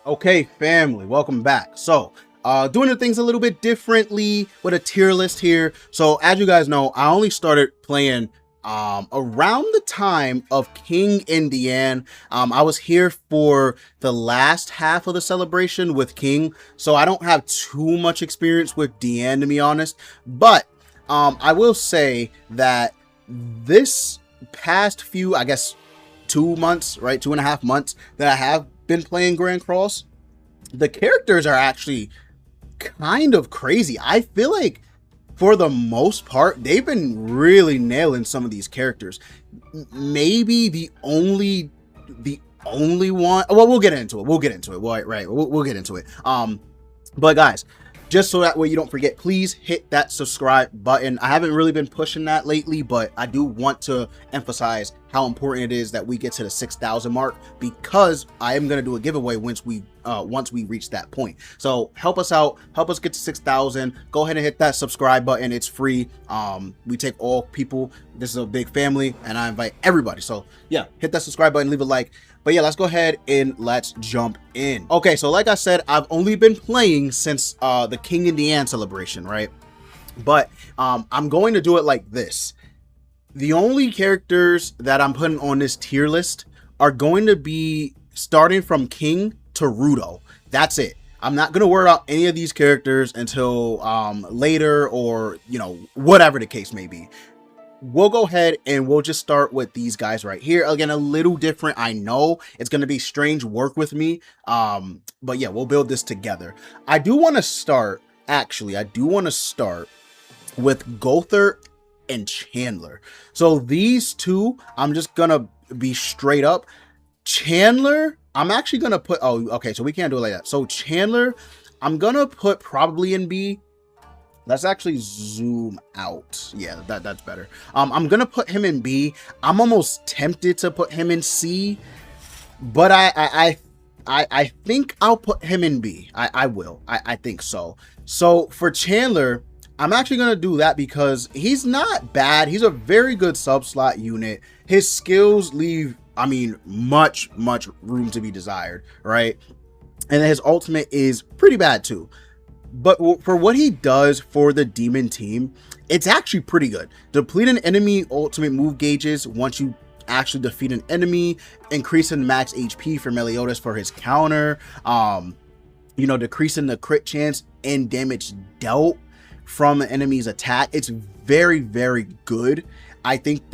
Okay, family, welcome back. So, doing the things a little bit differently with a tier list here. So, as you guys know, I only started playing around the time of King and Diane. I was here for the last half of the celebration with King, so I don't have too much experience with Diane, to be honest. But I will say that this past few, I guess, 2 months, right, 2.5 months that I have been playing Grand Cross, the characters are actually kind of crazy. I feel like for the most part they've been really nailing some of these characters. Maybe the only one, well, we'll get into it. We'll get into it. We'll get into it. But guys, just so that way you don't forget, please hit that subscribe button. I haven't really been pushing that lately, but I do want to emphasize how important it is that we get to the 6,000 mark, because I am going to do a giveaway once we reach that point. So help us out, help us get to 6,000. Go ahead and hit that subscribe button. It's free. We take all people. This is a big family and I invite everybody. So yeah, hit that subscribe button, leave a like. But yeah, let's go ahead and let's jump in. Okay, so like I said, I've only been playing since the King and Diane celebration, right? But I'm going to do it like this. The only characters that I'm putting on this tier list are going to be starting from King to Rudo. That's it. I'm not going to worry about any of these characters until later, or, you know, whatever the case may be. We'll go ahead and we'll just start with these guys right here. Again, a little different. I know it's going to be strange work with me. But yeah, we'll build this together. I do want to start with Gowther and Chandler. So these two, I'm just going to be straight up. Chandler, I'm actually going to put, oh, okay, so we can't do it like that. So Chandler, I'm going to put probably in B. Let's actually zoom out. Yeah, that's better. I'm gonna put him in B. I'm almost tempted to put him in C, but I think I'll put him in B. I will. I think so. So for Chandler, I'm actually gonna do that because he's not bad. He's a very good sub slot unit. His skills leave, I mean, much room to be desired, right? And his ultimate is pretty bad too. But for what he does for the demon team, it's actually pretty good. Depleting enemy ultimate move gauges once you actually defeat an enemy, increasing max HP for Meliodas for his counter, you know, decreasing the crit chance and damage dealt from an enemy's attack. It's very good. I think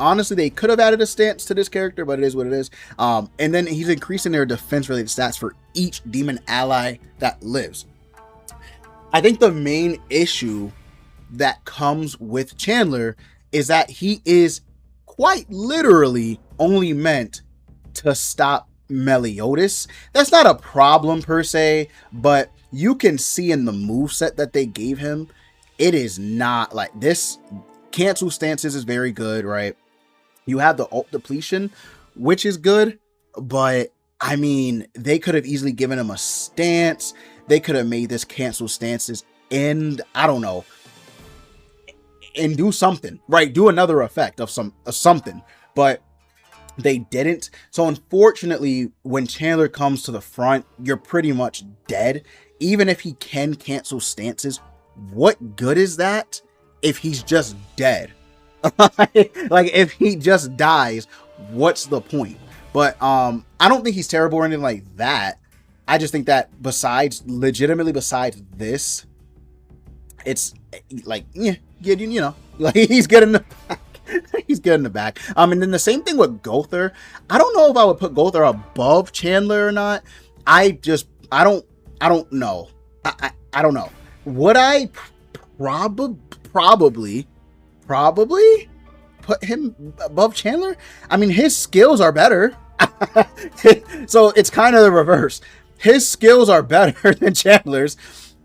honestly they could have added a stance to this character, but it is what it is. And then he's increasing their defense related stats for each demon ally that lives. I think the main issue that comes with Chandler is that he is quite literally only meant to stop Meliodas. That's not a problem per se, but you can see in the moveset that they gave him, it is not like this. Cancel stances is very good, right? You have the ult depletion, which is good, but I mean, they could have easily given him a stance. They could have made this cancel stances and I don't know, and do something, right? Do another effect of something, but they didn't. So unfortunately, when Chandler comes to the front, you're pretty much dead. Even if he can cancel stances, what good is that if he's just dead? Like if he just dies, what's the point? But I don't think he's terrible or anything like that. I just think that legitimately besides this, it's like, yeah, you know, like he's good in the back. He's good in the back. And then the same thing with Gowther. I don't know if I would put Gowther above Chandler or not. I don't know. I don't know. Would I probably put him above Chandler? I mean, his skills are better. So it's kind of the reverse. His skills are better than Chandler's,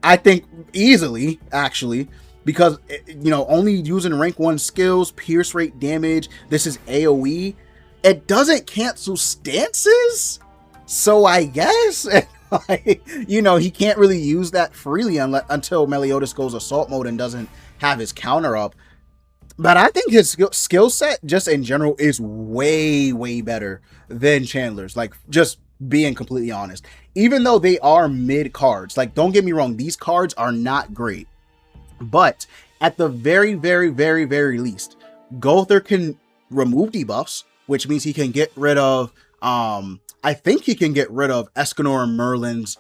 I think, easily, actually, because, you know, only using rank 1 skills, pierce rate damage, this is AoE. It doesn't cancel stances, so I guess, like, you know, he can't really use that freely until Meliodas goes assault mode and doesn't have his counter up. But I think his skill set, just in general, is way better than Chandler's. Like, just being completely honest. Even though they are mid cards, like, don't get me wrong, these cards are not great. But at the very, very, very, very least, Gowther can remove debuffs, which means he can get rid of, I think he can get rid of Escanor and Merlin's,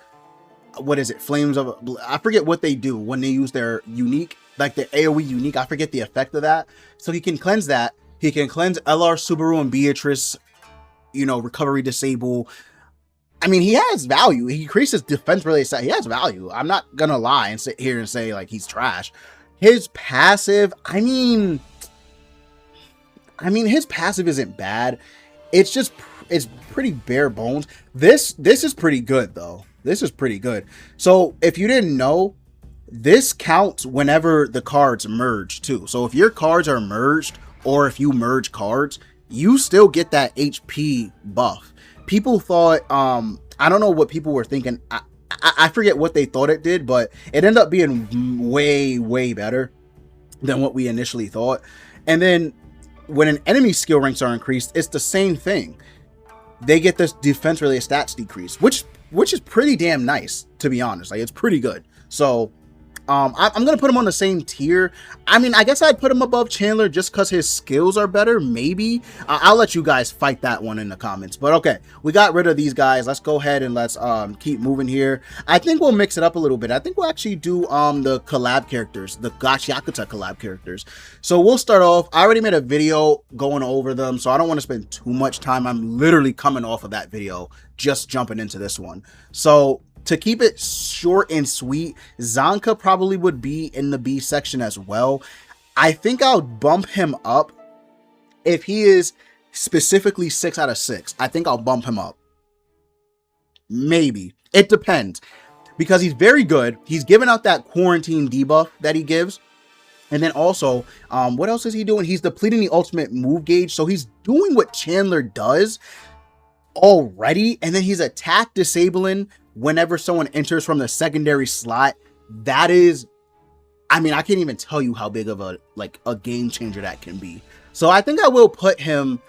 what is it, Flames of, I forget what they do when they use their unique, like the AoE unique, I forget the effect of that. So he can cleanse that. He can cleanse LR, Subaru, and Beatrice, you know, recovery disable. I mean, he has value. He increases defense related stat. He has value. I'm not gonna lie and sit here and say like he's trash. His passive, I mean his passive isn't bad. It's just, it's pretty bare bones. This is pretty good though. This is pretty good. So if you didn't know, this counts whenever the cards merge too. So if your cards are merged, or if you merge cards, you still get that HP buff. People thought, I don't know what people were thinking. I forget what they thought it did, but it ended up being way, way better than what we initially thought. And then when an enemy skill ranks are increased, it's the same thing. They get this defense related stats decrease, which is pretty damn nice, to be honest. Like, it's pretty good. So I'm gonna put him on the same tier. I mean, I guess I'd put him above Chandler just because his skills are better, maybe. I'll let you guys fight that one in the comments. But okay, we got rid of these guys. Let's go ahead and let's keep moving here. I think we'll mix it up a little bit. I think we'll actually do the collab characters, the Gachiakuta collab characters. So we'll start off. I already made a video going over them, so I don't want to spend too much time. I'm literally coming off of that video, just jumping into this one. So to keep it short and sweet, Zanka probably would be in the B section as well. I think I'll bump him up if he is specifically 6 out of 6. I think I'll bump him up. Maybe. It depends. Because he's very good. He's giving out that quarantine debuff that he gives. And then also, what else is he doing? He's depleting the ultimate move gauge. So he's doing what Chandler does already. And then he's attack disabling whenever someone enters from the secondary slot. That is, I mean, I can't even tell you how big of a game changer that can be. So I think I will put him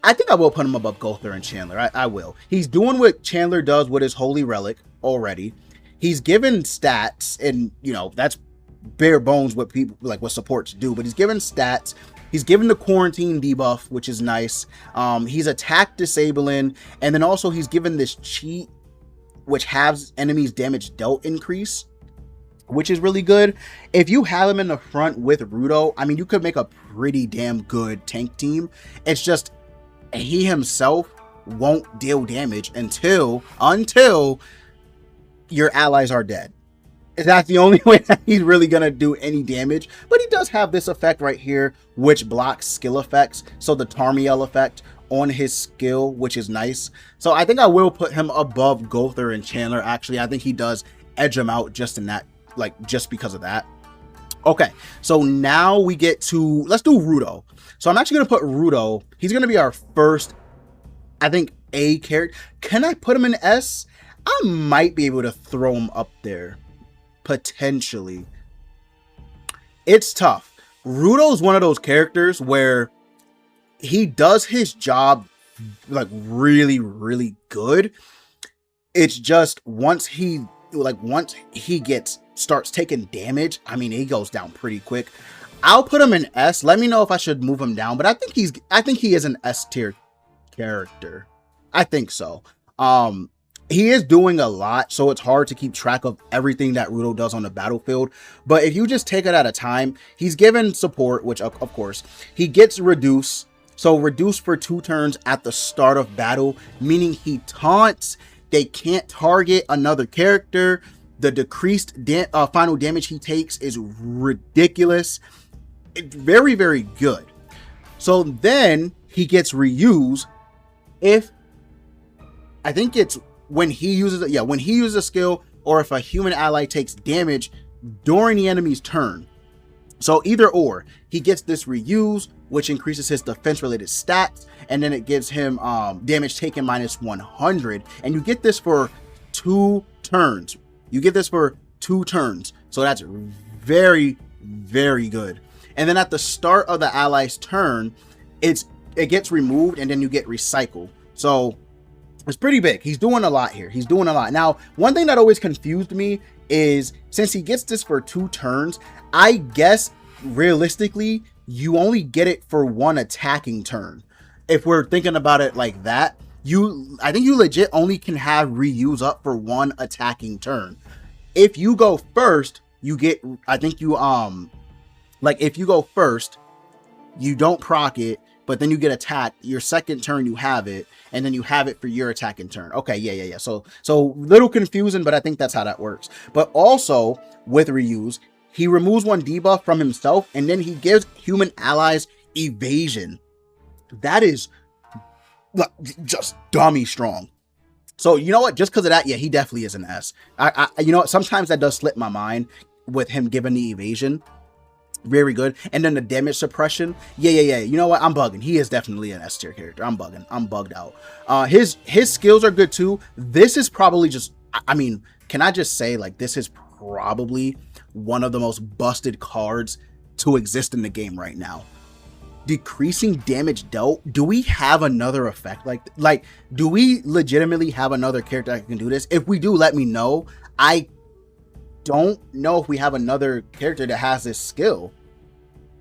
above Gowther and Chandler. I will. He's doing what Chandler does with his Holy Relic already. He's given stats, and you know, that's bare bones what people like, what supports do, but he's given stats. He's given the quarantine debuff, which is nice. He's attack disabling, and then also he's given this cheat which has enemies damage dealt increase, which is really good. If you have him in the front with Rudo, I mean, you could make a pretty damn good tank team. It's just he himself won't deal damage until your allies are dead. That's the only way that he's really gonna do any damage. But he does have this effect right here, which blocks skill effects. So the Tarmiel effect on his skill, which is nice. So I think I will put him above Gowther and Chandler. Actually, I think he does edge him out just in that, like, just because of that. Okay, so now we get to, let's do Rudo. So I'm actually gonna put Rudo. He's gonna be our first, I think, A character. Can I put him in S? I might be able to throw him up there, potentially. It's tough. Rudo's one of those characters where he does his job like really, really good. It's just once he starts taking damage, I mean, he goes down pretty quick. I'll put him in S. Let me know if I should move him down, but I think he is an S tier character. I think so. He is doing a lot, so it's hard to keep track of everything that Rudo does on the battlefield. But if you just take it at a time, he's given support, which of course, he gets reduce. So reduce for 2 turns at the start of battle, meaning he taunts. They can't target another character. The decreased final damage he takes is ridiculous. It's very, very good. So then he gets reuse if, I think it's when he uses it, yeah, when he uses a skill, or if a human ally takes damage during the enemy's turn. So either or, he gets this reuse, which increases his defense related stats, and then it gives him damage taken minus 100, and you get this for 2 turns. You get this for 2 turns, so that's very, very good. And then at the start of the ally's turn, it gets removed, and then you get recycled. So It's pretty big. He's doing a lot here. He's doing a lot. Now, one thing that always confused me is since he gets this for 2 turns, I guess realistically, you only get it for 1 attacking turn. If we're thinking about it like that, I think you legit only can have reuse up for 1 attacking turn. If you go first, you get, I think you, like if you go first, you don't proc it, but then you get attacked. Your second turn, you have it, and then you have it for your attacking turn. Okay, yeah. So little confusing, but I think that's how that works. But also with reuse, he removes 1 debuff from himself, and then he gives human allies evasion. That is just dummy strong. So you know what? Just because of that, yeah, he definitely is an S. You know what? Sometimes that does slip my mind with him giving the evasion. Very good. And then the damage suppression. Yeah. You know what? I'm bugging. He is definitely an S tier character. I'm bugging. I'm bugged out. His skills are good too. This is probably just, I mean, can I just say, like, this is probably one of the most busted cards to exist in the game right now. Decreasing damage dealt. Do we have another effect like do we legitimately have another character that can do this? If we do, let me know. I don't know if we have another character that has this skill.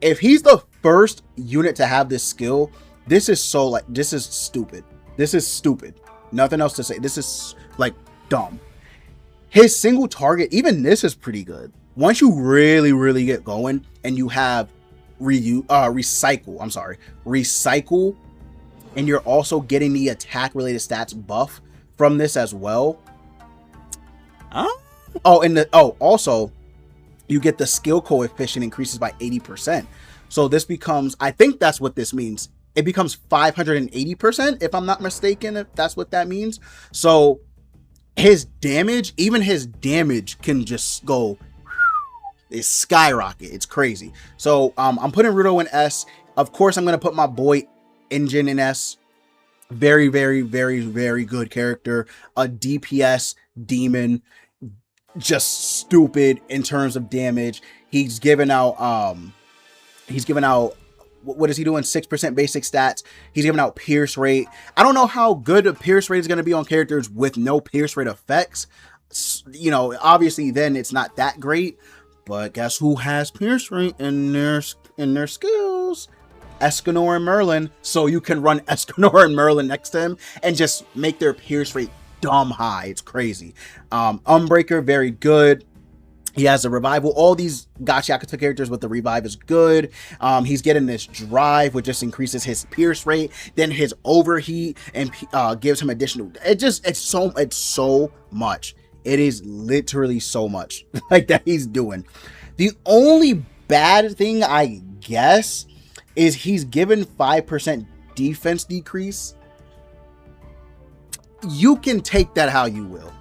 If he's the first unit to have this skill, this is so, like, this is stupid. This is stupid. Nothing else to say. This is, like, dumb. His single target, even this is pretty good. Once you really get going and you have recycle, and you're also getting the attack related stats buff from this as well. Also you get the skill coefficient increases by 80%. So this becomes, I think that's what this means. It becomes 580%, if I'm not mistaken, if that's what that means. So his damage, even his damage can just go, it's skyrocket. It's crazy. So I'm putting Rudo in S. Of course, I'm going to put my boy Enjin in S. Very good character. A DPS demon. Just stupid in terms of damage. He's given out what is he doing? 6% basic stats. He's giving out pierce rate. I don't know how good a pierce rate is going to be on characters with no pierce rate effects. You know, obviously then it's not that great, but guess who has pierce rate in their skills? Escanor and Merlin. So you can run Escanor and Merlin next to him and just make their pierce rate dumb high. It's crazy. Unbreaker, very good. He has a revival. All these Gachiakuta characters with the revive is good. He's getting this drive, which just increases his pierce rate, then his overheat, and gives him additional. It's so much. It is literally so much like that he's doing. The only bad thing, I guess, is he's given 5% defense decrease. You can take that how you will.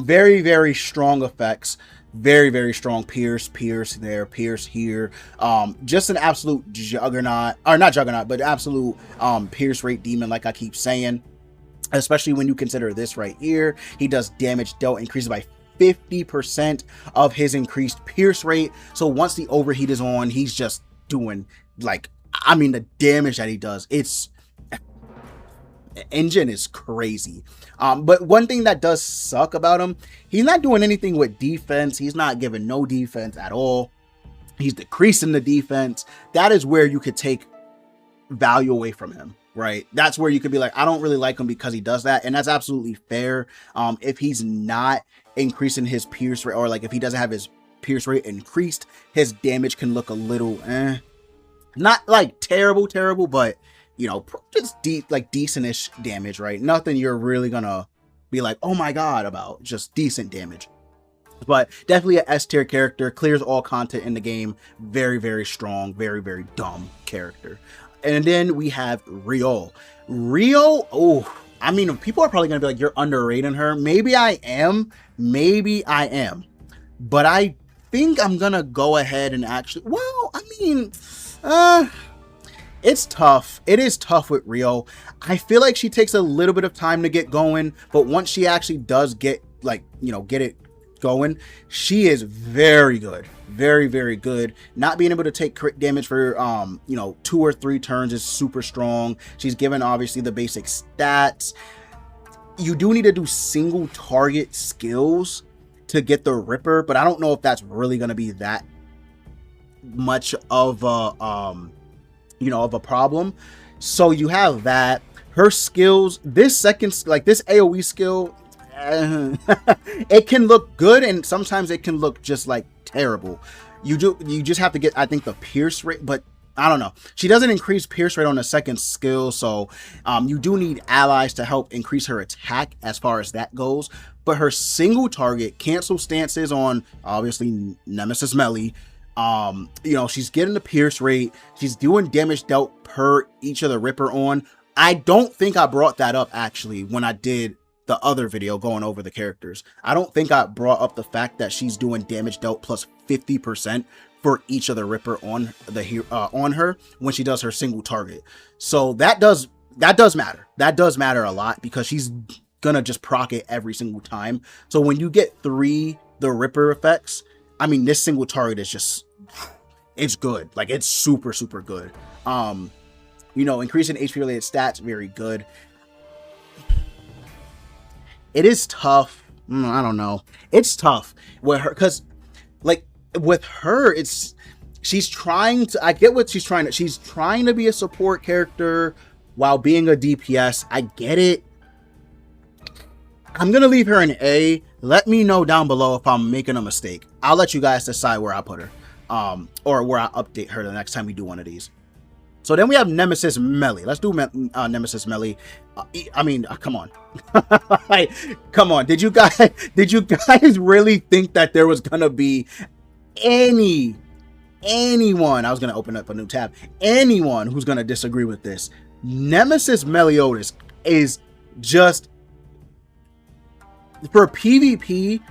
Very strong effects. Very strong pierce there, pierce here. Just an absolute juggernaut, or not juggernaut, but absolute pierce rate demon, like I keep saying. Especially when you consider this right here. He does damage dealt increases by 50% of his increased pierce rate. So once the overheat is on, he's just doing, like, I mean, the damage that he does, it's Enjin is crazy. But one thing that does suck about him, he's not doing anything with defense. He's not giving no defense at all. He's decreasing the defense. That is where you could take value away from him, right? That's where you could be like, I don't really like him because he does that. And that's absolutely fair. If he's not increasing his pierce rate, or like if he doesn't have his pierce rate increased, his damage can look a little not like terrible, but you know, just decentish damage, right? Nothing you're really gonna be like, oh my god, about. Just decent damage. But definitely a S tier character, clears all content in the game. Very strong, very dumb character. And then we have Rio. Oh, I mean, people are probably gonna be like, you're underrating her. Maybe I am, but I think I'm gonna go ahead and actually, well, I mean, it's tough. It is tough with Rio. I feel like she takes a little bit of time to get going, but once she actually does get, like, you know, get it going, she is very good. Very, very good. Not being able to take crit damage for, you know, 2 or 3 turns is super strong. She's given, obviously, the basic stats. You do need to do single target skills to get the Ripper, but I don't know if that's really going to be that much of a, you know, of a problem. So you have that. Her skills, this second, like this AoE skill, it can look good, and sometimes it can look just like terrible. You just have to get, I think, the pierce rate, but I don't know. She doesn't increase pierce rate on the second skill, so you do need allies to help increase her attack as far as that goes. But her single target cancel stances on, obviously, Nemmy Meli. You know, she's getting the pierce rate. She's doing damage dealt per each of the Ripper on. I don't think I brought that up, actually, when I did the other video going over the characters. I don't think I brought up the fact that she's doing damage dealt plus 50% for each of the Ripper on the on her when she does her single target. So that does matter. That does matter a lot, because she's gonna just proc it every single time. So when you get 3 the Ripper effects, I mean, this single target is just, it's good. Like, it's super, super good. You know, increasing HP related stats, very good. It is tough. I don't know. It's tough with her, because like with her, she's trying to, I get what she's trying to, she's trying to be a support character while being a DPS. I get it. I'm going to leave her an A. Let me know down below if I'm making a mistake. I'll let you guys decide where I put her, or where I update her the next time we do one of these. So then we have Nemmy Meli. Let's do Nemmy Meli. I mean, come on. Like, come on. Did you guys really think that there was gonna be anyone? I was gonna open up a new tab. Anyone who's gonna disagree with this? Nemmy Meli is just, for PvP.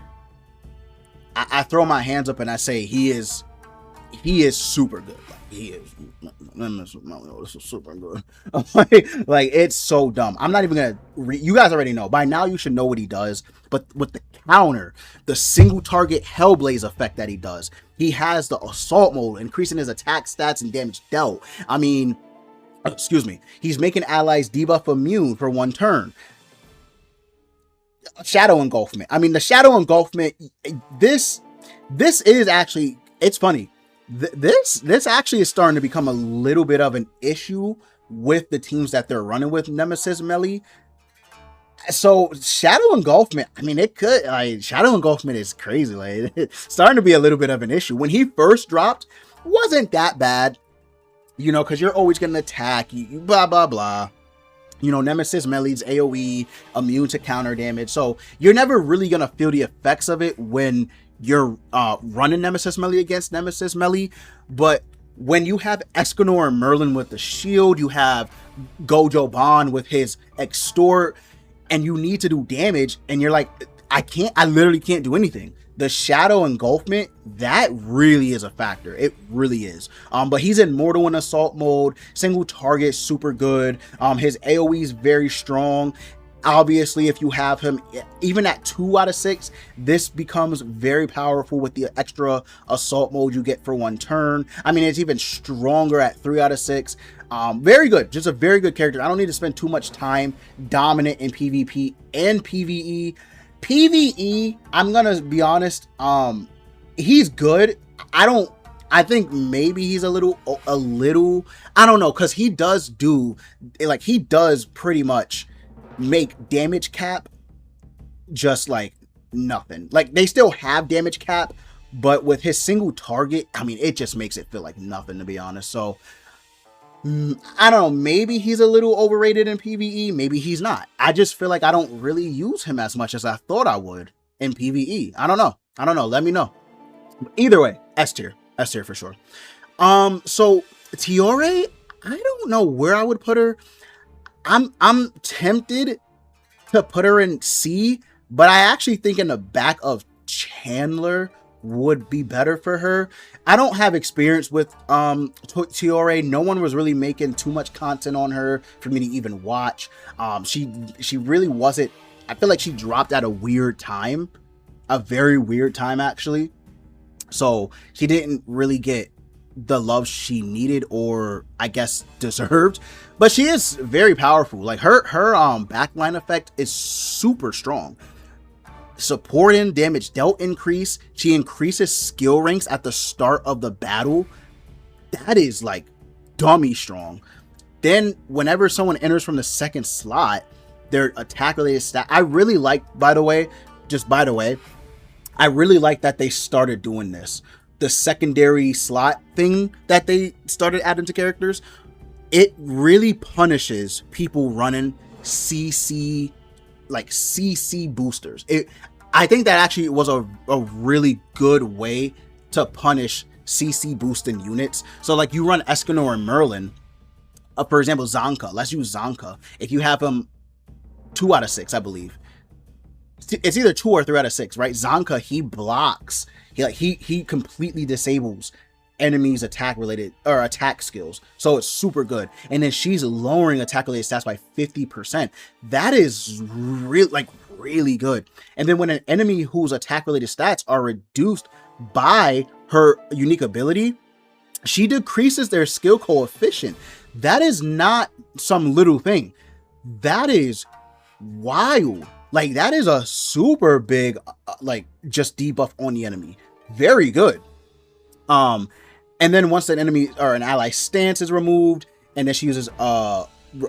I throw my hands up and I say he is super good. He is. This is super good. Like, it's so dumb. I'm not even gonna you guys already know by now. You should know what he does. But with the counter, the single target Hellblaze effect that he does, he has the assault mode, increasing his attack stats and damage dealt. I mean, excuse me, he's making allies debuff immune for 1 turn. Shadow engulfment. I mean, the shadow engulfment, this is actually, it's funny. This actually is starting to become a little bit of an issue with the teams that they're running with Nemmy Meli. So shadow engulfment, I mean, it could, like, shadow engulfment is crazy. Like, it's starting to be a little bit of an issue. When he first dropped, wasn't that bad, you know, because you're always going to attack, you blah, blah, blah. You know, Nemmy Meli's AoE, immune to counter damage. So you're never really going to feel the effects of it when you're running Nemmy Meli against Nemmy Meli. But when you have Escanor and Merlin with the shield, you have Gojo Bond with his extort, and you need to do damage, and you're like, I literally can't do anything. The shadow engulfment, that really is a factor. It really is. But he's in mortal and assault mode, single target, super good. His AoE is very strong. Obviously, if you have him even at 2 out of 6, this becomes very powerful with the extra assault mode you get for 1 turn. I mean, it's even stronger at 3 out of 6. Very good. Just a very good character. I don't need to spend too much time. Dominant in PvP and PvE. PvE, I'm gonna be honest, he's good. I think maybe he's a little, I don't know, because he does pretty much make damage cap just like nothing. Like, they still have damage cap, but with his single target, I mean, it just makes it feel like nothing, to be honest. So I don't know, maybe he's a little overrated in PvE, maybe he's not. I just feel like I don't really use him as much as I thought I would in PvE. I don't know, let me know. Either way, S tier for sure. So Tioreh, I don't know where I would put her. I'm tempted to put her in C, but I actually think in the back of Chandler would be better for her. I don't have experience with Tioreh. No one was really making too much content on her for me to even watch. She really wasn't, I feel like she dropped at a weird time a very weird time actually. So she didn't really get the love she needed, or I guess deserved, but she is very powerful. Like her backline effect is super strong. Support and damage dealt increase. She increases skill ranks at the start of the battle. That is like dummy strong. Then whenever someone enters from the second slot, their attack related stat. I really like, by the way, I really like that they started doing this. The secondary slot thing that they started adding to characters, it really punishes people running CC boosters. I think that actually was a really good way to punish CC boosting units. So like you run Escanor and Merlin, for example, Zanka. Let's use Zanka. If you have him 2 out of 6, I believe. It's either 2 or 3 out of 6, right? Zanka, he blocks. He completely disables enemies' attack skills. So it's super good. And then she's lowering attack related stats by 50%. That is really good. And then when an enemy whose attack related stats are reduced by her unique ability, she decreases their skill coefficient. That is not some little thing. That is wild. Like that is a super big just debuff on the enemy. Very good. And then once an enemy or an ally stance is removed, and then she uses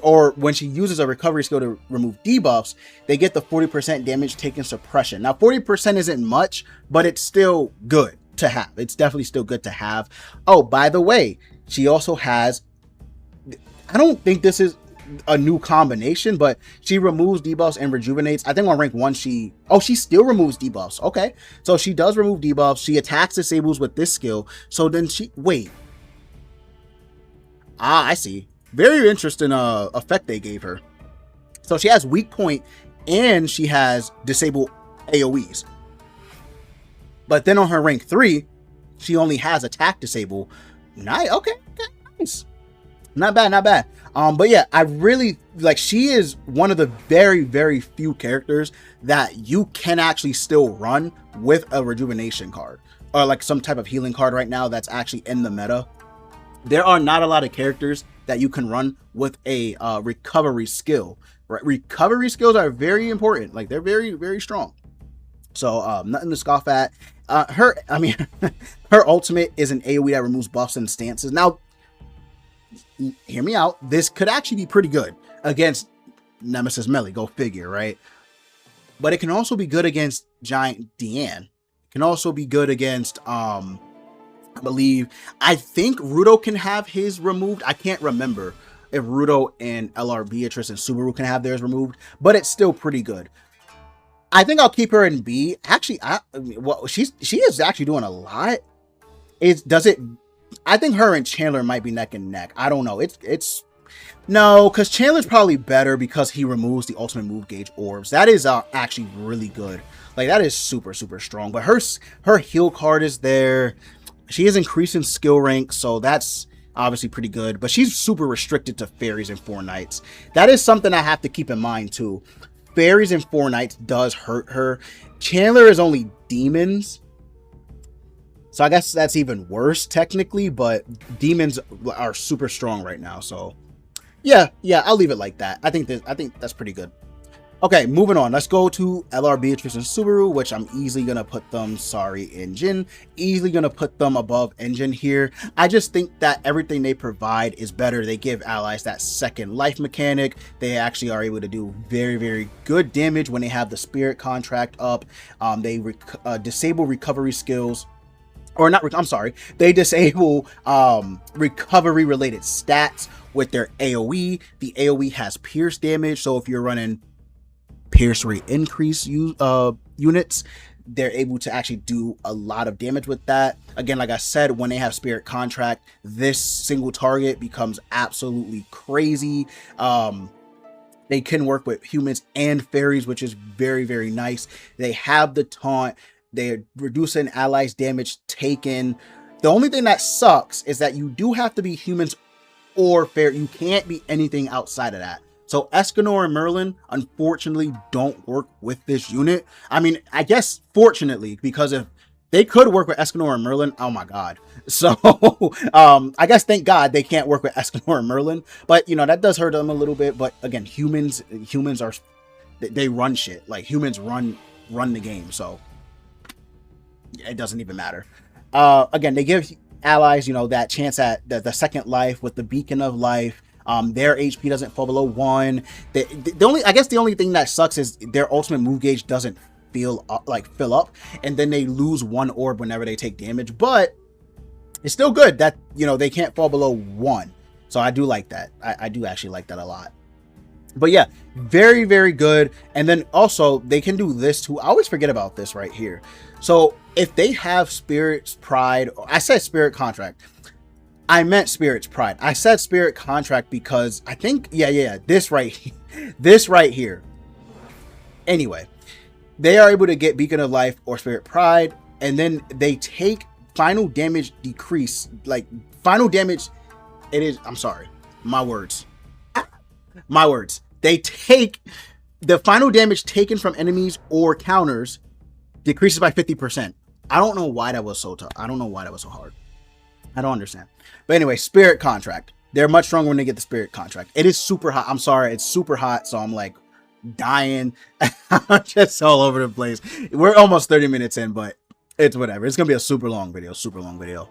or when she uses a recovery skill to remove debuffs, they get the 40% damage taken suppression. Now 40% isn't much, but it's still good to have. It's definitely still good to have. Oh, by the way, she also has, I don't think this is a new combination, but she removes debuffs and rejuvenates. I think on rank 1 she still removes debuffs. Okay, so she does remove debuffs. She attacks disables with this skill. So then I see. Very interesting effect they gave her. So she has weak point and she has disable AoEs, but then on her rank 3 she only has attack disable. Nice. Okay, nice. Not bad. But yeah, I really like, she is one of the very, very few characters that you can actually still run with a rejuvenation card or like some type of healing card right now that's actually in the meta. There are not a lot of characters that you can run with a recovery skill, right? Recovery skills are very important. Like they're very, very strong. So nothing to scoff at. Her ultimate is an AoE that removes buffs and stances. Now, hear me out. This could actually be pretty good against Nemmy Meli. Go figure, right? But it can also be good against Giant Diane. It can also be good against I think Rudo can have his removed. I can't remember if Rudo and LR Beatrice and Subaru can have theirs removed, but it's still pretty good. I think I'll keep her in B. Actually, she is actually doing a lot. I think her and Chandler might be neck and neck. I don't know. No, because Chandler's probably better because he removes the ultimate move gauge orbs. That is actually really good. Like that is super, super strong. But her heal card is there. She is increasing skill rank, so that's obviously pretty good. But she's super restricted to fairies and 4 knights. That is something I have to keep in mind too. Fairies and 4 knights does hurt her. Chandler is only demons, so I guess that's even worse technically, but demons are super strong right now. So yeah, I'll leave it like that. I think that's pretty good. Okay, moving on. Let's go to LR Beatrice and Subaru, which I'm easily gonna put them, Enjin, easily gonna put them above Enjin here. I just think that everything they provide is better. They give allies that second life mechanic. They actually are able to do very, very good damage when they have the spirit contract up. They disable recovery skills. Or not, I'm sorry, they disable recovery related stats with their AoE. The AoE has pierce damage, so if you're running pierce rate increase units, they're able to actually do a lot of damage with that. Again, like I said, when they have spirit contract, this single target becomes absolutely crazy. They can work with humans and fairies, which is very, very nice. They have the taunt. They're reducing allies' damage taken. The only thing that sucks is that you do have to be humans or fair. You can't be anything outside of that. So Escanor and Merlin, unfortunately, don't work with this unit. I mean, I guess fortunately, because if they could work with Escanor and Merlin, oh my god. So, I guess thank God they can't work with Escanor and Merlin. But, you know, that does hurt them a little bit. But again, humans are, they run shit. Like, humans run the game. So, it doesn't even matter. Again, they give allies, you know, that chance at the second life with the Beacon of Life. Their HP doesn't fall below 1. I guess the only thing that sucks is their ultimate move gauge doesn't fill up, and then they lose 1 orb whenever they take damage. But it's still good that, you know, they can't fall below 1. So I do like that. I do actually like that a lot. But yeah, very, very good. And then also they can do this too. I always forget about this right here. So if they have Spirit's Pride, I said Spirit Contract. I meant Spirit's Pride. I said Spirit Contract because I think, yeah, this right here. Anyway, they are able to get Beacon of Life or Spirit Pride, and then they take final damage decrease, like final damage. I'm sorry, my words. They take the final damage taken from enemies or counters decreases by 50%. I don't know why that was so tough. I don't know why that was so hard. I don't understand. But anyway, Spirit Contract. They're much stronger when they get the Spirit Contract. It is super hot. I'm sorry. It's super hot. So I'm like dying. I'm just all over the place. We're almost 30 minutes in, but it's whatever. It's going to be a super long video.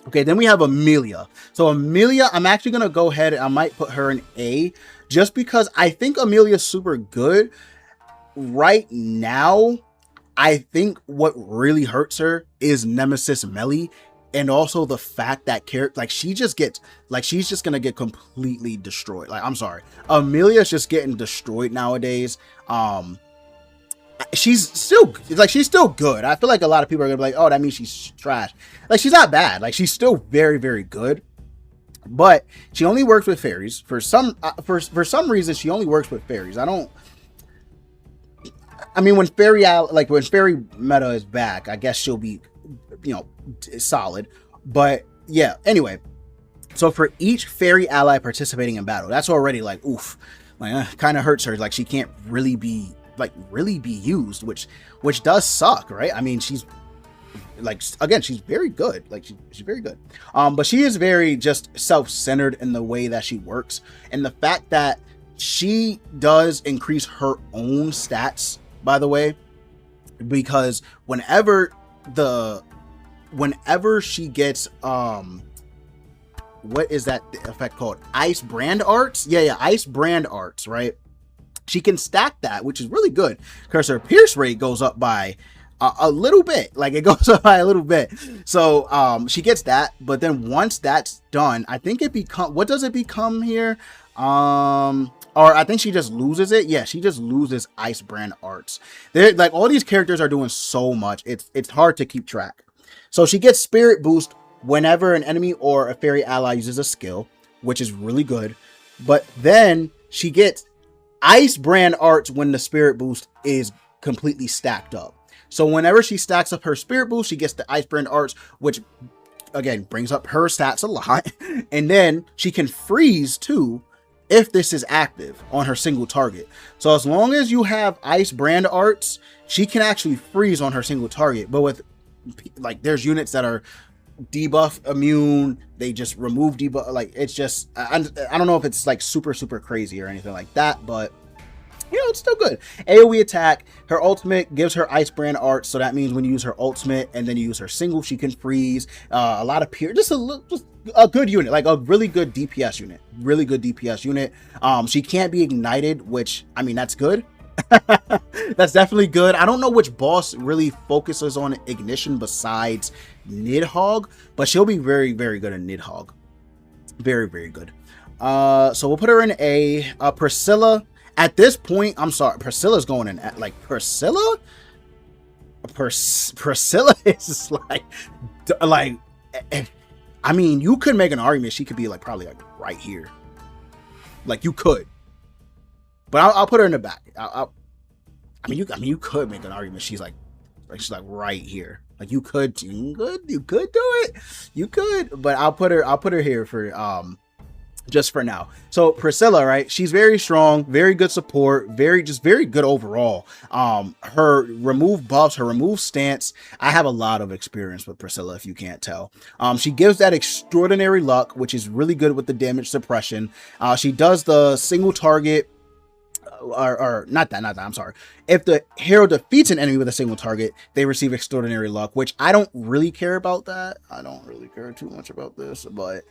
Okay, then we have Amelia. So Amelia, I'm actually going to go ahead and I might put her in A just because I think Amelia's super good. Right now, I think what really hurts her is Nemmy Meli. And also the fact that character, like she's just gonna get completely destroyed. Like, I'm sorry, Amelia's just getting destroyed nowadays. She's still good. I feel like a lot of people are gonna be like, oh, that means she's trash. Like, she's not bad. Like, she's still very, very good. But she only works with fairies for some reason. She only works with fairies. I mean, when fairy meta is back, I guess she'll be, you know, solid. But yeah, anyway, so for each fairy ally participating in battle, that's already like, oof, like, kind of hurts her. Like, she can't really be used, which does suck, right? I mean, she's like, again, she's very good. Like, she's very good. But she is very just self-centered in the way that she works, and the fact that she does increase her own stats, by the way, because whenever she gets what is that effect called? Ice Brand Arts? Yeah, Ice Brand Arts, right? She can stack that, which is really good because her pierce rate goes up by a little bit. Like, it goes up by a little bit. So she gets that, but then once that's done, I think what does it become here? Or I think she just loses it. Yeah, she just loses Ice Brand Arts. They're like, all these characters are doing so much. It's hard to keep track. So she gets Spirit Boost whenever an enemy or a fairy ally uses a skill, which is really good. But then she gets Ice Brand Arts when the Spirit Boost is completely stacked up. So whenever she stacks up her Spirit Boost, she gets the Ice Brand Arts, which again brings up her stats a lot. And then she can freeze too if this is active on her single target. So as long as you have Ice Brand Arts, she can actually freeze on her single target. But with, like, there's units that are debuff immune, they just remove debuff. Like, it's just, I don't know if it's like super crazy or anything like that, but you know, it's still good. AoE attack, her ultimate gives her Ice Brand Arts, so that means when you use her ultimate and then you use her single, she can freeze. A lot of just a good unit, like a really good DPS unit. She can't be ignited, which, I mean, that's good. That's definitely good. I don't know which boss really focuses on ignition besides Nidhogg, but she'll be very, very good at Nidhogg. Very, very good. So we'll put her in A. Priscilla, at this point, I'm sorry, Priscilla's going in at, like, Priscilla is like, I mean, you could make an argument she could be like probably like right here. Like, you could, but I'll put her in the back. I mean, you could make an argument she's like right here. Like, you could do it. You could, but I'll put her here for just for now. So Priscilla, right? She's very strong, very good support, very good overall. Her remove buffs, her remove stance. I have a lot of experience with Priscilla, if you can't tell. She gives that extraordinary luck, which is really good with the damage suppression. She does the single target. Or not that, I'm sorry. If the hero defeats an enemy with a single target, they receive extraordinary luck, which I don't really care about that. I don't really care too much about this, but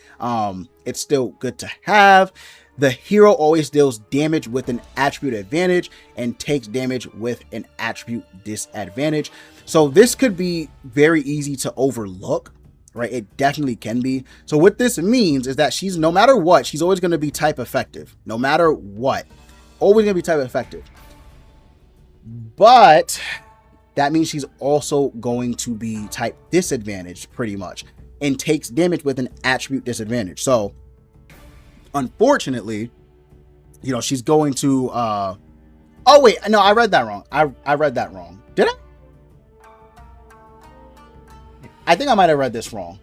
it's still good to have. The hero always deals damage with an attribute advantage and takes damage with an attribute disadvantage. So this could be very easy to overlook, right? It definitely can be. So what this means is that she's, no matter what, she's always going to be type effective, no matter what. Always gonna be type effective, but that means she's also going to be type disadvantaged pretty much, and takes damage with an attribute disadvantage. So unfortunately, you know, she's going to oh wait, no, I read that wrong. I read that wrong. Did I think I might have read this wrong.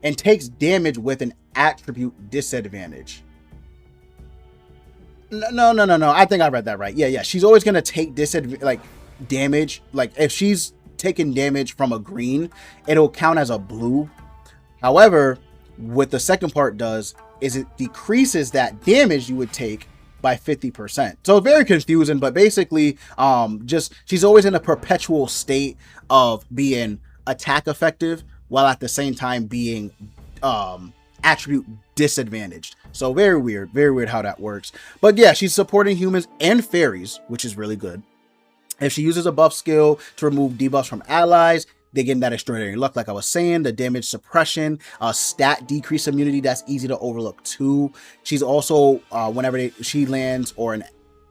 And takes damage with an attribute disadvantage. No. I think I read that right. Yeah. She's always gonna take damage. Like if she's taking damage from a green, it'll count as a blue. However, what the second part does is it decreases that damage you would take by 50%. So very confusing, but basically, just she's always in a perpetual state of being attack effective while at the same time being attribute disadvantaged. So very weird how that works. But yeah, she's supporting humans and fairies, which is really good. If she uses a buff skill to remove debuffs from allies, they get that extraordinary luck, like I was saying, the damage suppression, stat decrease immunity, that's easy to overlook too. She's also, whenever she lands or an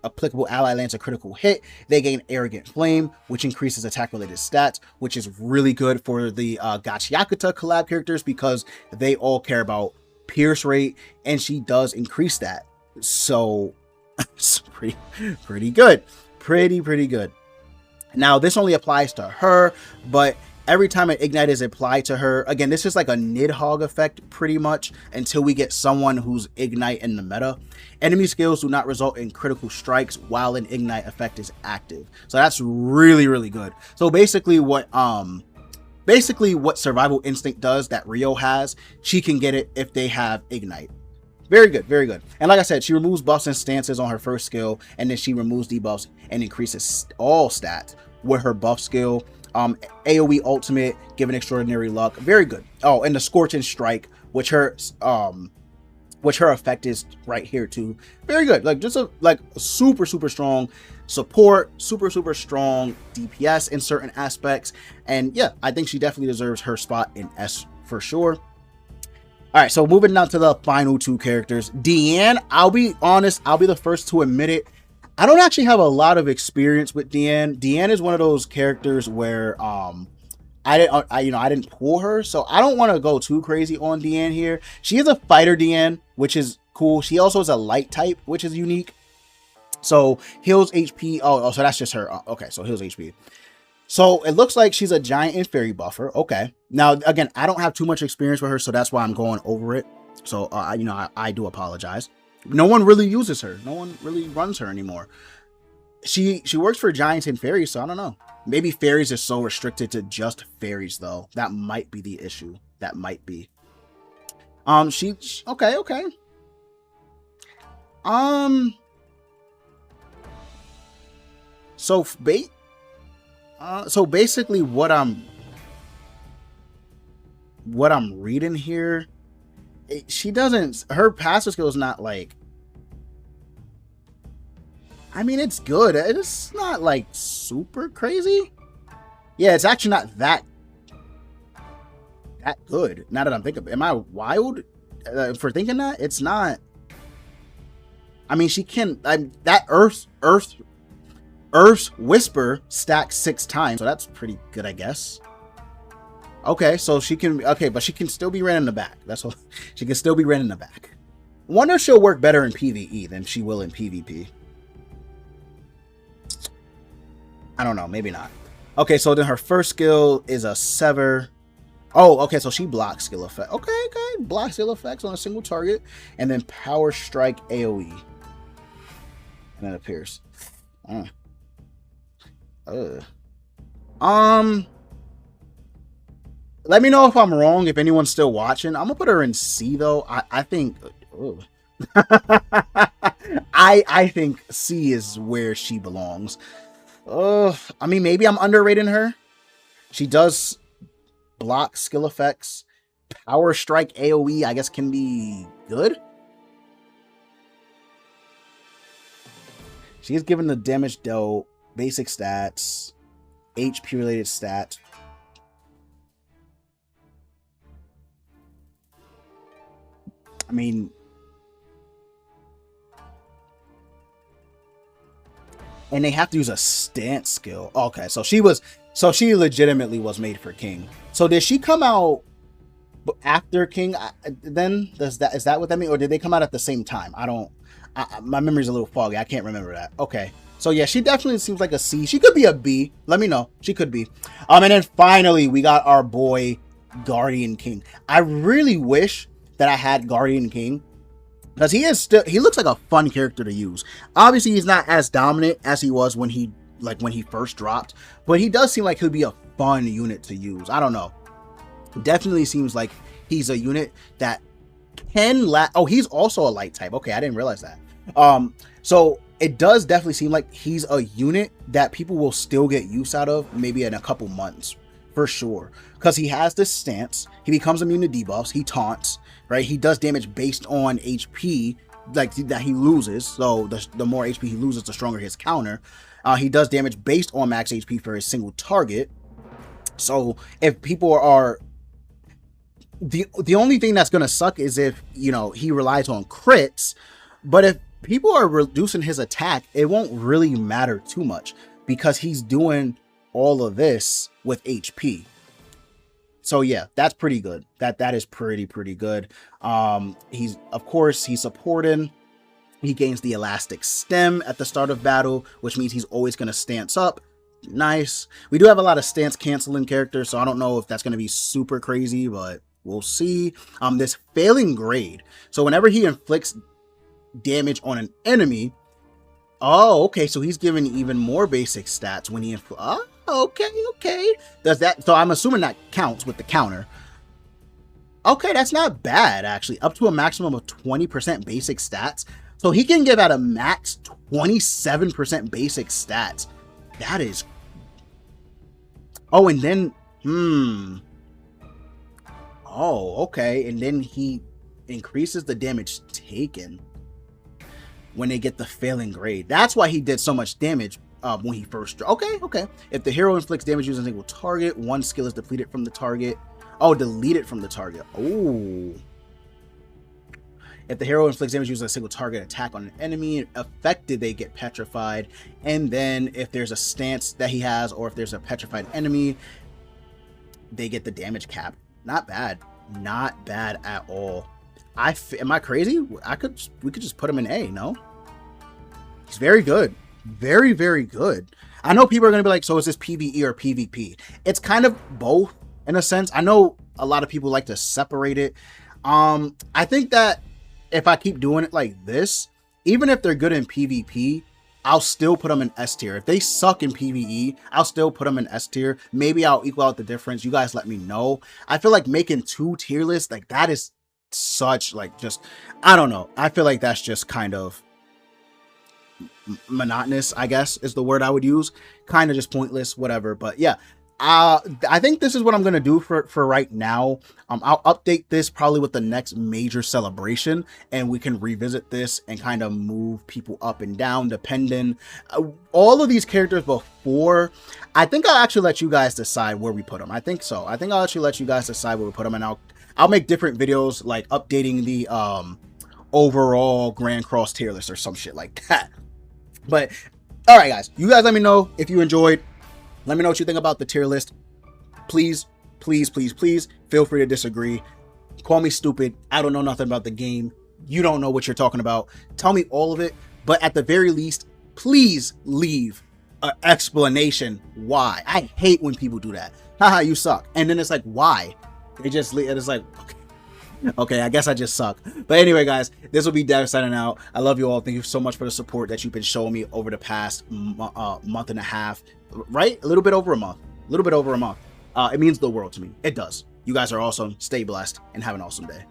applicable ally lands a critical hit, they gain Arrogant Flame, which increases attack related stats, which is really good for the Gachiakuta collab characters because they all care about pierce rate, and she does increase that. So it's pretty good. Pretty good. Now this only applies to her, but every time an ignite is applied to her, again, this is like a Nidhogg effect pretty much until we get someone who's ignite in the meta. Enemy skills do not result in critical strikes while an ignite effect is active. So that's really good. So basically what Survival Instinct does that Rio has, she can get it if they have ignite. Very good. And like I said, she removes buffs and stances on her first skill, and then she removes debuffs and increases all stats with her buff skill. AoE ultimate, given extraordinary luck. Very good. Oh, and the Scorching Strike, which her effect is right here too. Very good. Like just a super strong support, super strong DPS in certain aspects. And yeah, I think she definitely deserves her spot in S for sure. All right, so moving down to the final two characters. Diane, I'll be honest, I'll be the first to admit it. I don't actually have a lot of experience with Diane. Diane is one of those characters where I didn't pull her, so I don't want to go too crazy on Diane here. She is a fighter Diane, which is cool. She also is a light type, which is unique. So heals HP. Oh, so that's just her. Okay, so heals HP. So it looks like she's a giant and fairy buffer. Okay. Now, again, I don't have too much experience with her, so that's why I'm going over it. So, I do apologize. No one really uses her. No one really runs her anymore. She works for giants and fairies, so I don't know. Maybe fairies are so restricted to just fairies, though. That might be the issue. That might be. Okay. So basically what I'm reading here, her passive skill is not like, I mean, it's good. It's not like super crazy. Yeah, it's actually not that good. Now that I'm thinking, am I wild for thinking that? It's not. I mean, she can, that Earth's Whisper stacks 6 times, so that's pretty good, I guess. Okay, so she can, but she can still be ran in the back. That's all. She can still be ran in the back. Wonder if she'll work better in PvE than she will in PvP. I don't know, maybe not. Okay, so then her first skill is a Sever. Oh, okay, so she blocks skill effect. Okay, block skill effects on a single target, and then power strike AoE. And then it appears. Let me know if I'm wrong, if anyone's still watching. I'm gonna put her in C though. I think I think C is where she belongs. I mean, maybe I'm underrating her. She does block skill effects. Power strike AoE, I guess, can be good. She is given the damage dealt, basic stats, HP related stats. I mean, and they have to use a stance skill. Okay, so she legitimately was made for King. So did she come out after King? Then is that what that means, or did they come out at the same time? My memory's a little foggy. I can't remember that. Okay, so yeah, she definitely seems like a C. She could be a B. Let me know. She could be. And then finally we got our boy Guardian King. I really wish that I had Guardian King, because he looks like a fun character to use. Obviously he's not as dominant as he was when he first dropped, but he does seem like he'll be a fun unit to use. I don't know. Definitely seems like he's a unit that can he's also a light type. Okay, I didn't realize that. So it does definitely seem like he's a unit that people will still get use out of maybe in a couple months for sure, because he has this stance. He becomes immune to debuffs. He taunts, right? He does damage based on HP like that he loses. So the more HP he loses, the stronger his counter. He does damage based on max HP for his single target. So if people are the only thing that's gonna suck is if, you know, he relies on crits. But if people are reducing his attack, it won't really matter too much, because he's doing all of this with HP. So yeah, that's pretty good. That is pretty good. He's supporting. He gains the elastic stem at the start of battle, which means he's always going to stance up. Nice. We do have a lot of stance canceling characters, so I don't know if that's going to be super crazy, but we'll see. This failing grade. So whenever he inflicts damage on an enemy, okay, so he's giving even more basic stats when he okay. Does that, so I'm assuming that counts with the counter. Okay, that's not bad actually. Up to a maximum of 20% basic stats. So he can give out a max 27% basic stats. That is... Oh, and then... Oh, okay. And then he increases the damage taken when they get the failing grade. That's why he did so much damage when he first... Okay. If the hero inflicts damage using a single target, one skill is depleted from the target. Oh, deleted from the target. Oh. If the hero inflicts damage using a single target attack on an enemy affected, they get petrified. And then if there's a stance that he has, or if there's a petrified enemy, they get the damage cap. Not bad. Not bad at all. Am I crazy? We could just put him in A, no? He's very good. Very, very good. I know people are going to be like, so is this PvE or PvP? It's kind of both in a sense. I know a lot of people like to separate it. I think that if I keep doing it like this, even if they're good in PvP, I'll still put them in S tier. If they suck in PvE, I'll still put them in S tier. Maybe I'll equal out the difference. You guys let me know. I feel like making 2 tier lists, like that is such like just, I don't know. I feel like that's just kind of monotonous, I guess is the word I would use. Kind of just pointless, whatever. But yeah, I think this is what I'm going to do for right now. I'll update this probably with the next major celebration, and we can revisit this and kind of move people up and down depending. All of these characters before, I think I'll actually let you guys decide where we put them. I think so. I think I'll actually let you guys decide where we put them, and I'll make different videos like updating the overall Grand Cross tier list or some shit like that. But all right, guys, you guys let me know if you enjoyed. Let me know what you think about the tier list. Please feel free to disagree. Call me stupid. I don't know nothing about the game. You don't know what you're talking about. Tell me all of it. But at the very least, please leave an explanation why. I hate when people do that. Haha, you suck. And then it's like, why? They just leave. It's like, okay. Okay, I guess I just suck. But anyway, guys, this will be Dev signing out. I love you all. Thank you so much for the support that you've been showing me over the past month and a half, right? A little bit over a month. A little bit over a month. It means the world to me. It does. You guys are awesome. Stay blessed and have an awesome day.